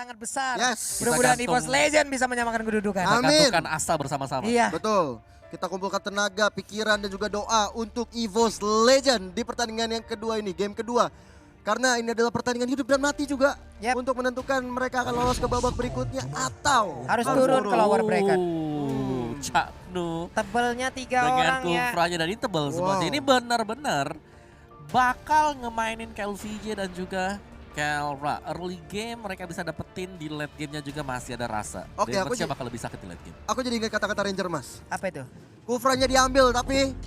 sangat besar. Yes. Mudah-mudahan Kita EVOS Legend bisa menyamakan kedudukan. Amin. Gantungkan asa bersama-sama. Iya. Betul. Kita kumpulkan tenaga, pikiran dan juga doa untuk EVOS Legend di pertandingan yang kedua ini, game kedua. Karena ini adalah pertandingan hidup dan mati juga untuk menentukan mereka akan lolos ke babak berikutnya atau Harus turun ke lower bracket. Caknu. Tebelnya 3 Dengan orang ya. Kufranya dan ini tebel semuanya. Ini benar-benar bakal ngemainin KLVJ dan juga Kelra. Early game mereka bisa dapetin, di late gamenya juga masih ada rasa. Oke, aku Siapa bakal lebih sakit di late game. Aku jadi ingat kata-kata Ranger Mas. Apa itu? Kufranya diambil tapi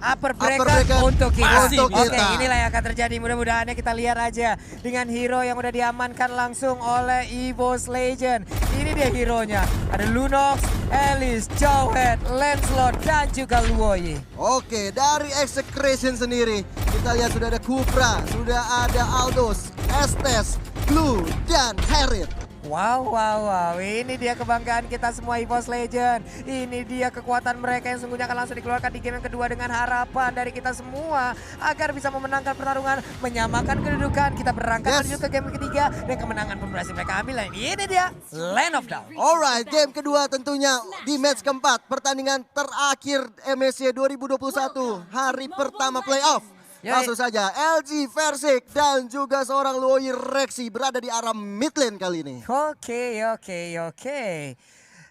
Upper bracket bracket untuk kita. masih Oke, bisa. inilah yang akan terjadi. Mudah-mudahan kita lihat aja dengan hero yang udah diamankan langsung oleh EVOS Legend. Ini dia hero-nya. Ada Lunox, Alice, Jowhead, Lancelot, dan juga Luoyi. Oke, dari Execration sendiri kita lihat sudah ada Kufra, sudah ada Aldos, Estes, Blue, dan Harriet. Wow. Ini dia kebanggaan kita semua EVOS Legend. Ini dia kekuatan mereka yang sungguhnya akan langsung dikeluarkan di game yang kedua dengan harapan dari kita semua agar bisa memenangkan pertarungan, menyamakan kedudukan. Kita berangkat menuju ke game ketiga dan kemenangan pun berhasil mereka ambil. Dan ini dia Land of Dawn. Alright, game kedua tentunya di match keempat, pertandingan terakhir MSC 2021, hari pertama playoff. Langsung saja LG Versik dan juga seorang Luoyi Rexy berada di arah mid lane kali ini. Oke.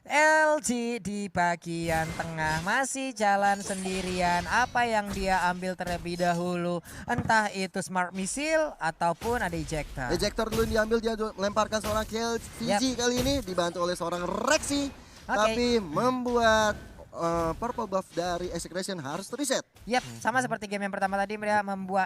LG di bagian tengah masih jalan sendirian. Apa yang dia ambil terlebih dahulu, entah itu smart missile ataupun ada ejector. Ejector dulu yang diambil, dia lemparkan seorang KLVG kali ini dibantu oleh seorang Rexy. Tapi membuat purple buff dari Execration harus reset. Sama seperti game yang pertama tadi, mereka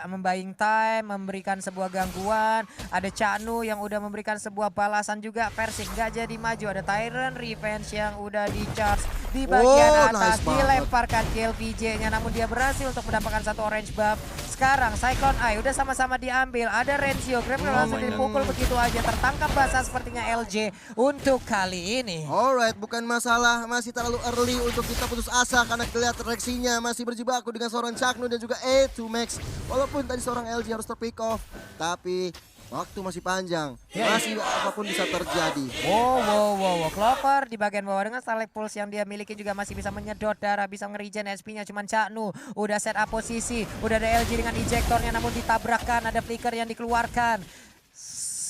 membaying time, memberikan sebuah gangguan. Ada Caknu yang udah memberikan sebuah balasan juga. Versik nggak jadi maju. Ada Tyrant Revenge yang udah di charge di bagian atas, dilemparkan KLVJ-nya, namun dia berhasil untuk mendapatkan satu orange buff. Sekarang Cyclone Eye udah sama-sama diambil. Ada Renzio, Grab langsung dipukul begitu aja. Tertangkap basah sepertinya LJ untuk kali ini. Alright, bukan masalah, masih terlalu early untuk kita putus asa karena kelihatan Rexinya masih berjibaku dengan seorang Caknu dan juga A2 Max. Walaupun tadi seorang LG harus terpick off, tapi waktu masih panjang, masih apapun bisa terjadi. Wow. Clover di bagian bawah dengan Starlight Pulse yang dia miliki juga masih bisa menyedot darah, bisa nge-regen SP-nya. Cuman Caknu udah set up posisi, udah ada LG dengan ejektornya namun ditabrakkan, ada flicker yang dikeluarkan.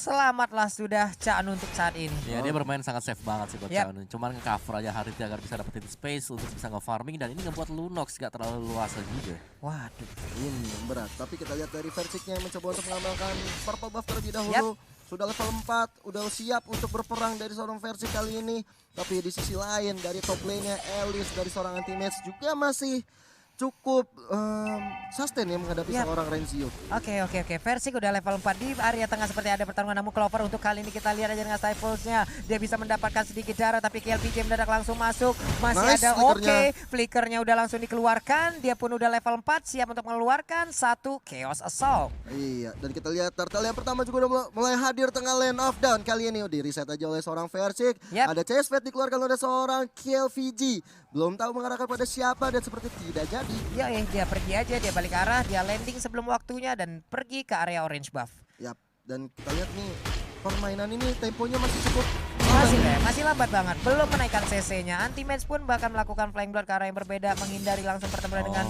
Selamatlah sudah Caknu untuk saat ini. Ya, dia bermain sangat safe banget sih buat Caknu. Cuman nge-cover aja Harit agar bisa dapetin space untuk bisa nge-farming, dan ini ngebuat Lunox gak terlalu luasa juga. Waduh. Ini yang berat, tapi kita lihat dari Versiknya yang mencoba untuk mengamalkan purple buff terlebih dahulu. Sudah level 4, udah siap untuk berperang dari seorang Versik kali ini. Tapi di sisi lain dari top lane-nya Alice dari seorang anti-match juga masih cukup sustain ya menghadapi seorang Renzio. Oke. Versik udah level 4 di area tengah seperti ada pertarungan, namun Clover untuk kali ini kita lihat aja dengan Stifles-nya. Dia bisa mendapatkan sedikit darah tapi KLPJ mendadak langsung masuk. Masih ada flickernya udah langsung dikeluarkan. Dia pun udah level 4 siap untuk mengeluarkan satu Chaos Assault. Iya, dan kita lihat turtle yang pertama juga udah mulai hadir tengah Land of Dawn. Kali ini di reset aja oleh seorang Versik. Ada Chase Fate dikeluarkan oleh seorang KLVG. Belum tahu mengarahkan pada siapa dan seperti tidak jadi. Dia pergi aja, dia balik arah, dia landing sebelum waktunya dan pergi ke area orange buff. Yap, dan kita lihat nih permainan ini temponya masih cukup masih lambat banget, belum menaikkan CC-nya. Anti-match pun bahkan melakukan flying blood ke arah yang berbeda, menghindari langsung pertempuran dengan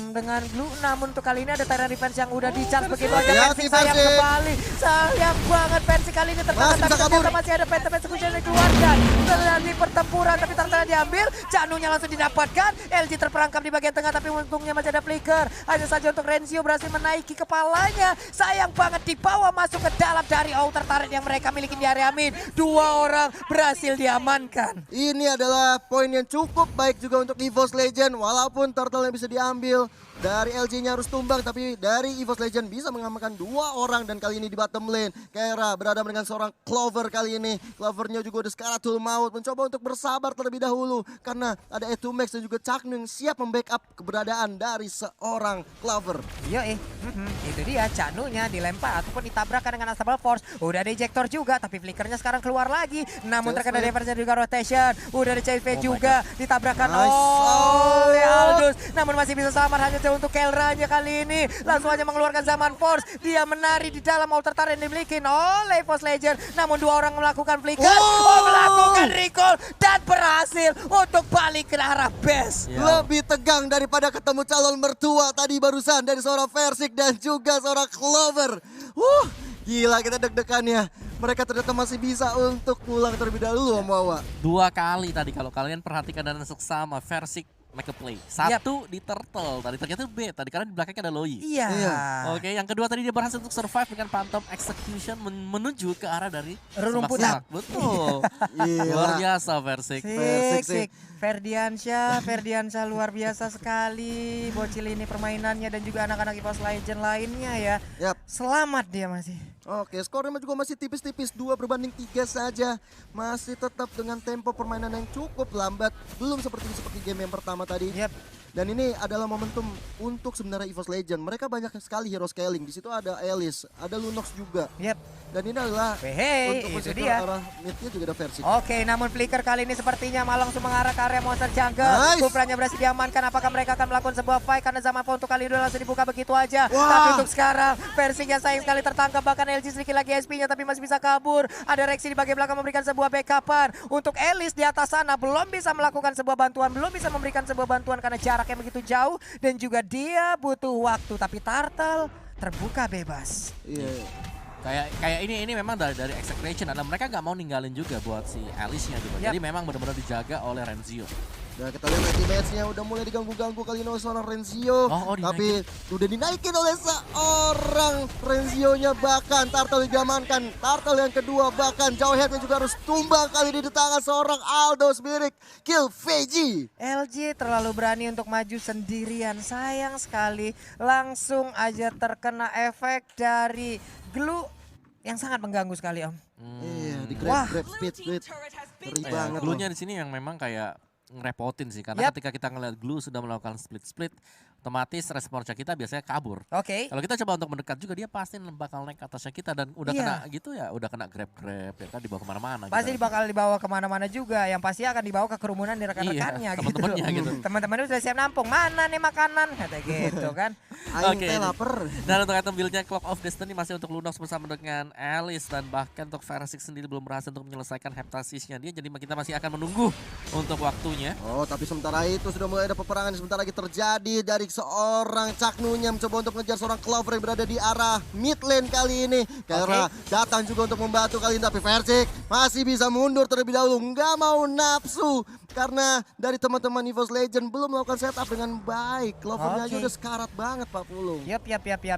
Blue. Namun untuk kali ini ada Tyrant Revenge yang udah di-charge begitu aja. Versik sayang kembali, sayang banget Versik kali ini tertahan, tapi ternyata masih ada Phantom Execution yang dikeluarkan. Terjadi pertempuran tapi ternyata diambil, Caknunya langsung didapatkan. LG terperangkap di bagian tengah tapi untungnya masih ada flicker. Hanya saja untuk Renzio berhasil menaiki kepalanya. Sayang banget dibawa masuk ke dalam dari outer turret yang mereka miliki di area mid. 2 orang berhasil diamankan. Ini adalah poin yang cukup baik juga untuk EVOS Legend. Walaupun turtle yang bisa diambil dari LG-nya harus tumbang, tapi dari EVOS Legend bisa mengamankan 2 orang. Dan kali ini di bottom lane Kera berada dengan seorang Clover kali ini. Clovernya juga udah sekaratul maut, mencoba untuk bersabar terlebih dahulu karena ada E2 Max dan juga Caknu yang siap membackup keberadaan dari seorang Clover. Itu dia Caknunya dilempar ataupun ditabrakkan dengan Unstoppable Force. Udah ada ejector juga tapi flickernya sekarang keluar lagi. Namun terkena diversnya juga rotation. Udah ada CV juga ditabrakkan oleh Aldous. Namun masih bisa selamat, hanya saja untuk Kelranya kali ini. Langsung aja mengeluarkan Zaman Force. Dia menari di dalam altar turret yang dimiliki oleh EVOS Legend. Namun dua orang melakukan flicker. Melakukan recall. Dan berhasil untuk balik ke arah base. Lebih tegang daripada ketemu calon mertua tadi barusan dari seorang Versik dan juga seorang Clover. Gila kita deg-degannya. Mereka ternyata masih bisa untuk pulang terlebih dahulu Om Wawa. 2 kali tadi kalau kalian perhatikan dan seksama Versik make a play. 1 di Turtle tadi, ternyata B tadi karena di belakangnya ada Loi. Iya. Oke, yang kedua tadi dia berhasil untuk survive dengan Phantom Execution menuju ke arah dari Rumputan. semak-semak. Betul. Gila. Luar biasa Versik. Sik. Ferdiansyah luar biasa sekali. Bocil ini permainannya dan juga anak-anak EVOS Legend lainnya ya. Yap. Selamat dia masih. Oke, skornya juga masih tipis-tipis 2-3 saja. Masih tetap dengan tempo permainan yang cukup lambat. Belum seperti game yang pertama tadi. Yap. Dan ini adalah momentum untuk sebenarnya EVOS Legend. Mereka banyak sekali hero scaling. Di situ ada Alice, ada Lunox juga. Yap. Dan ini adalah Hey, untuk itu posisi dia. arah midnya juga ada Versik. Oke, namun flicker kali ini sepertinya malah langsung mengarah ke area monster jungle. Nice. Kupranya berhasil diamankan. Apakah mereka akan melakukan sebuah fight karena Zaman Force untuk kali ini langsung dibuka begitu aja. Wah. Tapi untuk sekarang Versinya sayang sekali tertangkap, bahkan LG sedikit lagi SP-nya tapi masih bisa kabur. Ada Rexy di bagian belakang memberikan sebuah backupan. Untuk Alice di atas sana belum bisa melakukan sebuah bantuan, belum bisa memberikan sebuah bantuan karena jaraknya begitu jauh dan juga dia butuh waktu. Tapi Turtle terbuka bebas. Iya. Kayak ini memang dari Execration adalah mereka nggak mau ninggalin juga buat si Alice-nya gitu. Yap. Jadi memang benar-benar dijaga oleh Renzio. Nah kita lihat teammates-nya udah mulai diganggu-ganggu kali ini oleh seorang Renzio. Tapi udah dinaikin oleh seorang Renzio-nya, bahkan Turtle diamankan. Turtle yang kedua bahkan jauh headnya juga harus tumbang kali ini di tangan seorang Aldo Spirit. Kill Veggie. LG terlalu berani untuk maju sendirian. Sayang sekali langsung aja terkena efek dari glue yang sangat mengganggu sekali Om. Iya, di Wah. grab speed. Ngeri banget loh. Glue-nya di sini yang memang kayak ngerepotin sih karena ketika kita ngeliat Glue sudah melakukan split, otomatis responsnya kita biasanya kabur. Oke. Kalau kita coba untuk mendekat juga dia pasti bakal naik ke atasnya kita dan udah Iya. kena gitu ya, udah kena grab ya kan dibawa kemana-mana. Pasti gitu. bakal dibawa kemana-mana juga. Yang pasti akan dibawa ke kerumunan di rekan-rekannya gitu. teman-temannya gitu. Teman-temannya sudah siap nampung. Mana nih makanan? Kata gitu kan. Aing Oke. teh lapar. Dan untuk item build-nya Clock of Destiny masih untuk Lunox bersama dengan Alice dan bahkan untuk Versik sendiri belum berhasil untuk menyelesaikan heptasisnya dia, jadi kita masih akan menunggu untuk waktunya. Oh, tapi sementara itu sudah mulai ada peperangan sebentar lagi terjadi dari seorang Caknunya mencoba untuk mengejar seorang Clover yang berada di arah mid lane kali ini. Karena datang juga untuk membantu kali ini, tapi Versik masih bisa mundur terlebih dahulu. Nggak mau nafsu karena dari teman-teman EVOS Legend belum melakukan setup dengan baik. Clovernya aja udah sekarat banget Pak Pulung. Yap.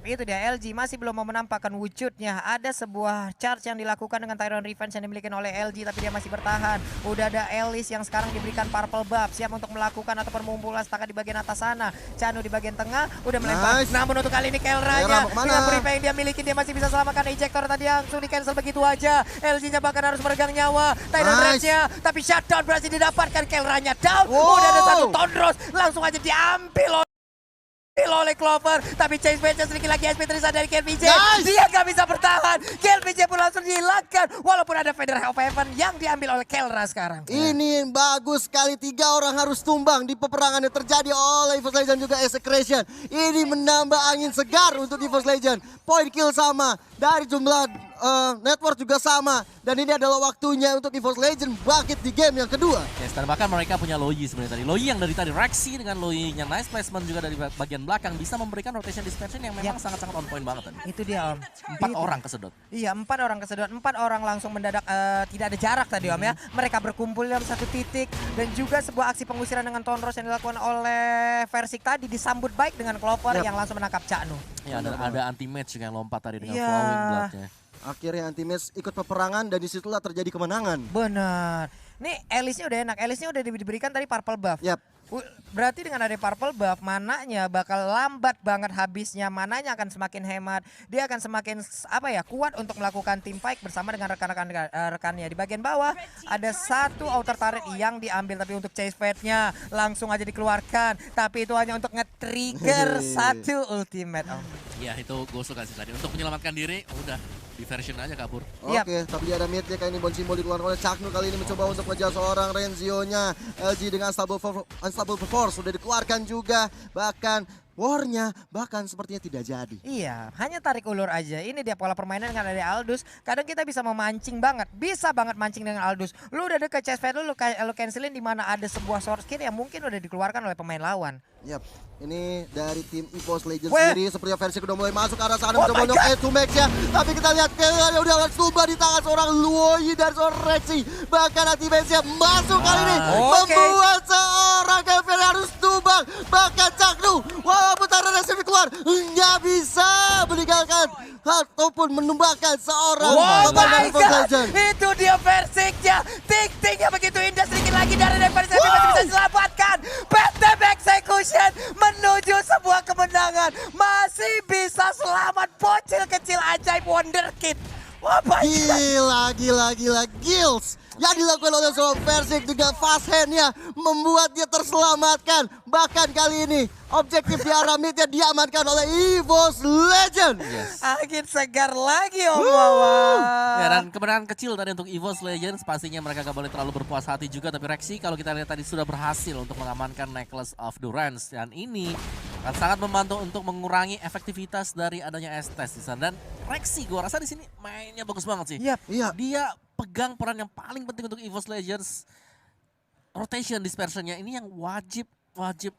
Itu dia LG masih belum mau menampakkan wujudnya. Ada sebuah charge yang dilakukan dengan Tyrant Revenge yang dimiliki oleh LG tapi dia masih bertahan. Udah ada Alice yang sekarang diberikan purple buff, siap untuk melakukan atau permumpulan setakat di bagian atas sana. Chanu di bagian tengah udah melempar. Nice. Namun untuk kali ini Kelranya dengan purify yang dia miliki dia masih bisa selamatkan ejector tadi langsung di cancel begitu aja. LG-nya bahkan harus meregang nyawa. Tyrant Revenge-nya tapi shutdown berhasil didapatkan. Kelranya down. Udah ada satu Tondros langsung aja diambil oleh Clover, tapi Chase Bench sedikit lagi SP Trisa dari KLPJ. Dia gak bisa bertahan. KLPJ pun langsung dihilangkan walaupun ada Feather of Heaven yang diambil oleh Kelra sekarang. Ini bagus sekali, 3 orang harus tumbang di peperangan yang terjadi oleh EVOS Legend juga Execration. Ini menambah angin segar untuk EVOS Legend. Point kill sama, dari jumlah network juga sama. Dan ini adalah waktunya untuk EVOS Legend bangkit di game yang kedua. Yes, dan bahkan mereka punya Loi sebenarnya tadi. Loi yang dari tadi Rexy dengan Loi-nya nice placement juga dari bagian belakang bisa memberikan rotation dispersion yang memang sangat-sangat on point banget tadi. Itu dia Om. 4 orang kesedot. Iya, 4 orang kesedot, 4 orang langsung mendadak tidak ada jarak tadi Om ya. Mereka berkumpul dalam satu titik dan juga sebuah aksi pengusiran dengan Tondros yang dilakukan oleh Versik tadi disambut baik dengan Clover yang langsung menangkap Caknu. Ya, ada anti-match yang lompat tadi dengan Iya. flowing blood-nya. Akhirnya Anti-Match ikut peperangan dan disitulah terjadi kemenangan. Benar. Nih Alice-nya udah enak, Alice-nya udah diberikan tadi purple buff. Yap. Berarti dengan ada purple buff, mananya bakal lambat banget habisnya, mananya akan semakin hemat. Dia akan semakin kuat untuk melakukan team fight bersama dengan rekannya. Di bagian bawah ada satu outer turret yang diambil, tapi untuk chase fate-nya langsung aja dikeluarkan. Tapi itu hanya untuk nge-trigger satu ultimate Om. Ya itu gue suka sih tadi. Untuk menyelamatkan diri udah diversion aja kabur. Oke, tapi dia ada mid-nya kayak ini Bonsimbol dikeluarkan oleh Caknu kali ini mencoba untuk mengejar seorang Renzio-nya. LG dengan Unstoppable Force sudah dikeluarkan juga. Bahkan war-nya bahkan sepertinya tidak jadi. Iya, hanya tarik ulur aja. Ini dia pola permainan kan dari Aldous. Kadang kita bisa memancing banget, bisa banget mancing dengan Aldous. Lu udah deket chest pad lu cancelin di mana ada sebuah sword skill yang mungkin udah dikeluarkan oleh pemain lawan. Yap, ini dari tim EVOS Legends Weh. sendiri sepertinya versi udah mulai masuk ke arah sana Oh mencoba my untuk God. to max ya. Tapi kita lihat kayaknya udah coba di tangan seorang Luoyi dan seorang Rexy. Bahkan anti-match-nya masuk kali ini. Oke. Membuat seorang Kevin harus tumbang. Bahkan Caknu, wah putaran resmi keluar. Nggak bisa meninggalkan ataupun menumbangkan seorang Oh pemain my dari EVOS god, Legends. itu dia versiknya. Ting-tingnya begitu indah, sedikit lagi dari Versi masih bisa diselamatkan. Pantep Execution menuju sebuah kemenangan. Masih bisa selamat bocil kecil ajaib wonderkid. Oh my god. Gila, Gills yang dilakukan oleh seorang Versik dengan fast hand-nya membuat dia terselamatkan. Bahkan kali ini objektif di arah mid-nya diamankan oleh EVOS Legends. Angin segar lagi Om Wawan. Ya, dan kemenangan kecil tadi untuk EVOS Legends, pastinya mereka gak boleh terlalu berpuas hati juga. Tapi Rexy kalau kita lihat tadi sudah berhasil untuk mengamankan Necklace of Durance. Dan ini akan sangat membantu untuk mengurangi efektivitas dari adanya Estes di sana. Dan Rexy gua rasa di sini mainnya bagus banget sih. Yap. Iya. Dia pegang peran yang paling penting untuk EVOS Legends. Rotation dispersionnya ini yang wajib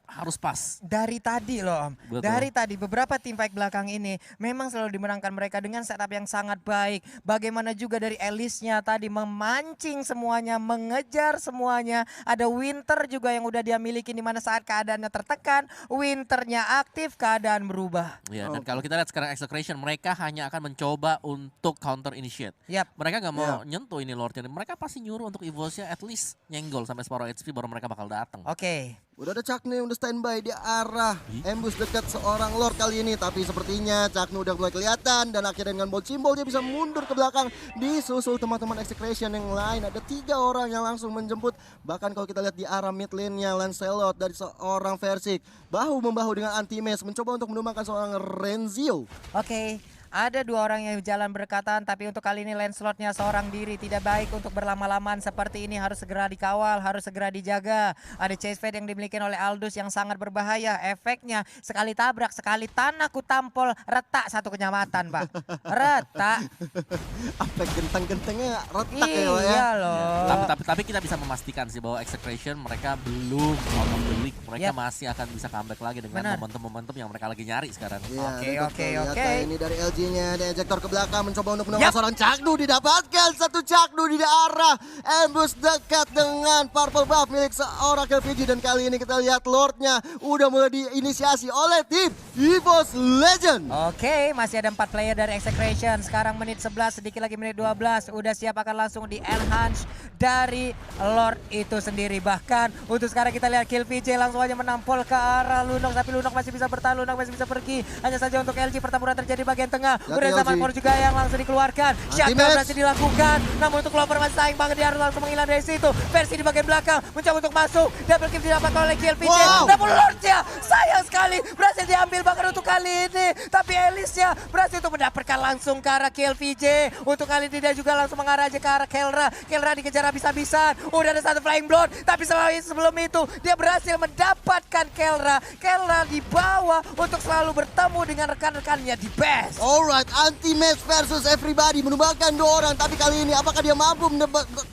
harus pas. Dari tadi loh Om, Betul. dari tadi beberapa tim fight belakang ini memang selalu dimenangkan mereka dengan setup yang sangat baik. Bagaimana juga dari Elisnya tadi memancing semuanya, mengejar semuanya. Ada Winter juga yang udah dia miliki di mana saat keadaannya tertekan, Winternya aktif, keadaan berubah. Ya, dan kalau kita lihat sekarang Execration, mereka hanya akan mencoba untuk counter initiate. Yap. Mereka nggak mau nyentuh ini Lordnya. Mereka pasti nyuruh untuk EVOS-nya at least nyenggol sampai separuh HP baru mereka bakal datang. Oke. Udah ada Caknu yang udah standby di arah ambush dekat seorang Lord kali ini. Tapi sepertinya Caknu udah mulai kelihatan. Dan akhirnya dengan bolt simbol dia bisa mundur ke belakang. Disusul teman-teman Execration yang lain. Ada 3 orang yang langsung menjemput. Bahkan kalau kita lihat di arah mid lane-nya Lancelot dari seorang Versik. Bahu-membahu dengan Anti-Maze mencoba untuk menumbangkan seorang Renzio. Oke. Ada 2 orang yang jalan berdekatan, tapi untuk kali ini Lancelotnya seorang diri. Tidak baik untuk berlama-lamaan seperti ini, harus segera dikawal, harus segera dijaga. Ada chase fade yang dimiliki oleh Aldous yang sangat berbahaya. Efeknya sekali tabrak, sekali tanah ku tampol, retak satu kecamatan Pak. Retak. Apa genteng-gentengnya retak ya Pak ya. Iya loh. Tapi kita bisa memastikan sih bahwa Execration mereka belum out of the league. Mereka Yap. masih akan bisa comeback lagi dengan Benar. momentum-momentum yang mereka lagi nyari sekarang. Iya, Oke. Ini dari LG-nya, ada ejector ke belakang mencoba untuk menemukan Yap. seorang Caknu. Didapatkan satu Caknu di arah ambush dekat dengan purple buff milik seorang KVG. Dan kali ini kita lihat Lordnya udah mulai diinisiasi oleh tim EVOS Legend. Oke, masih ada 4 player dari Execration. Sekarang menit 11, sedikit lagi menit 12. Udah siap akan langsung di enhance dari Lord itu sendiri. Bahkan untuk sekarang kita lihat Kill VJ langsung aja menampol ke arah Lunok. Tapi Lunok masih bisa bertahan, Lunok masih bisa pergi. Hanya saja untuk LG pertempuran terjadi bagian tengah. Udah sama LG. Mor juga yang langsung dikeluarkan. Shutdown Anti-match. berhasil dilakukan. Namun untuk Clover masih sayang banget, dia harus langsung menghilang dari situ. Versi di bagian belakang mencoba untuk masuk. Double kill didapatkan oleh Kill VJ. Wow. Namun Lordnya sayang sekali berhasil diambil bahkan untuk kali ini. Tapi Elisnya berhasil untuk mendapatkan langsung ke arah Kill VJ. Untuk kali ini dia juga langsung mengarah aja ke arah Kelra. Kelra dikejar habis-habisan. Udah ada satu Flying Blood. Tapi sebelum itu dia berhasil mendapatkan Kelra. Kelra di bawah untuk selalu bertemu dengan rekan-rekannya di best. Alright, Anti-Maze versus everybody menumbangkan 2 orang. Tapi kali ini apakah dia mampu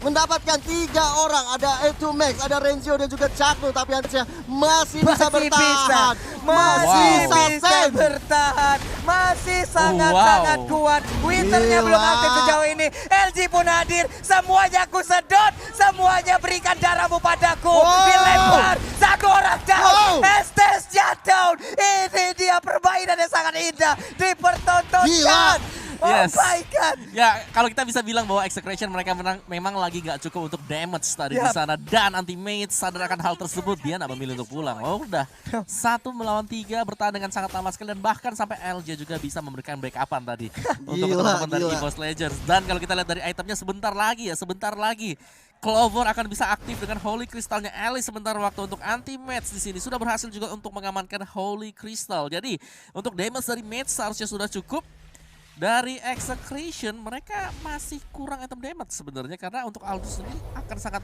mendapatkan 3 orang? Ada A2 Max, ada Renzio dan juga Caknu. Tapi Antia masih bisa bertahan. Masih Wow. bisa Sen. bertahan. Masih sangat-sangat kuat. Winternya belum Gila. aktif sejauh ini. LG pun hadir. Semuanya aku sedot. Semuanya berikan darahmu padaku. Wow. Dilempar. Satu orang down. Wow. Estes down. Ini dia permainan yang sangat indah. Dipertontonkan. Gila. Oh Yes. my god. Ya, kalau kita bisa bilang bahwa Execration mereka memang lagi gak cukup untuk damage tadi di Yap. sana. Dan Anti-Mate sadar akan hal tersebut, dia gak memilih untuk pulang. Oh udah, 1 melawan 3 bertahan dengan sangat lama sekali. Dan bahkan sampai LJ juga bisa memberikan backupan tadi untuk teman-teman dari gila. EVOS Legends. Dan kalau kita lihat dari itemnya sebentar lagi. Clover akan bisa aktif dengan Holy Crystalnya Alice sebentar waktu untuk anti-match di sini. Sudah berhasil juga untuk mengamankan Holy Crystal. Jadi untuk damage dari match seharusnya sudah cukup. Dari Execration mereka masih kurang item damage sebenarnya karena untuk Aldous ini akan sangat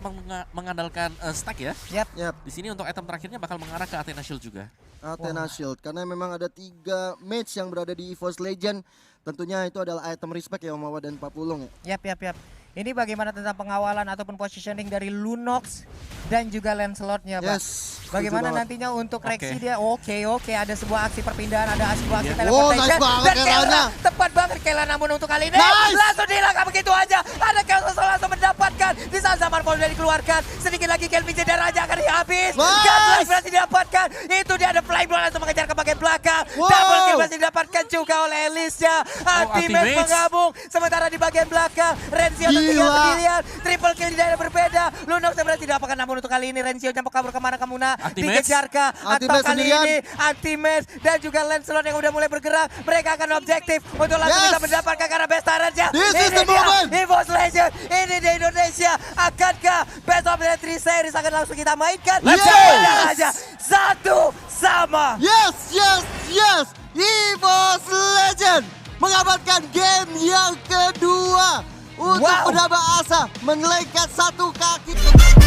mengandalkan stack ya. Yap. Di sini untuk item terakhirnya bakal mengarah ke Athena Shield juga. Athena Shield, karena memang ada 3 match yang berada di EVOS Legend. Tentunya itu adalah item respect ya Omawa dan Papulung ya. Yap. Ini bagaimana tentang pengawalan ataupun positioning dari Lunox dan juga Lancelot-nya, Pak? Yes. Bagaimana setuju banget. nantinya untuk Oke. Rexy dia? Oke, ada sebuah aksi perpindahan, ada sebuah aksi Iya. teleportation. nice banget Dan Kelana. Kelana, tepat banget Kelana, namun untuk kali ini Nice. langsung dihilangkan begitu aja. Ada Chaos langsung mendapatkan di saat zaman Paul sudah dikeluarkan. Sedikit lagi Kelvin Cedera akan habis. Nice. Godlife berhasil didapatkan. Itu dia ada Flying Blow langsung mengejar ke bagian belakang. Wow. Double kill berhasil didapatkan juga oleh Elisha. Ultimate Ultimate. menggabung. Sementara di bagian belakang Renzio tertinggal Gila. sendirian. Triple kill di daerah berbeda. Lunox berhasil didapatkan, namun untuk kali ini Renzio nyampe kabur kemana ke Muna. Ultimate. Dikejar ke atau Ultimate kali sendirian. ini Ultimate dan juga Lancelot yang udah mulai bergerak. Mereka akan objektif untuk langsung Yes. bisa mendapatkan karena best talentnya. This is Ini the dia, moment. EVOS Legend. Ini di Indonesia. Akankah best of the 3 series akan langsung kita mainkan? Let's Sebentar go. aja. 1-1. Yes. EVOS Legend mengamankan game yang kedua untuk Wow. menambah asa melengket 1 kaki.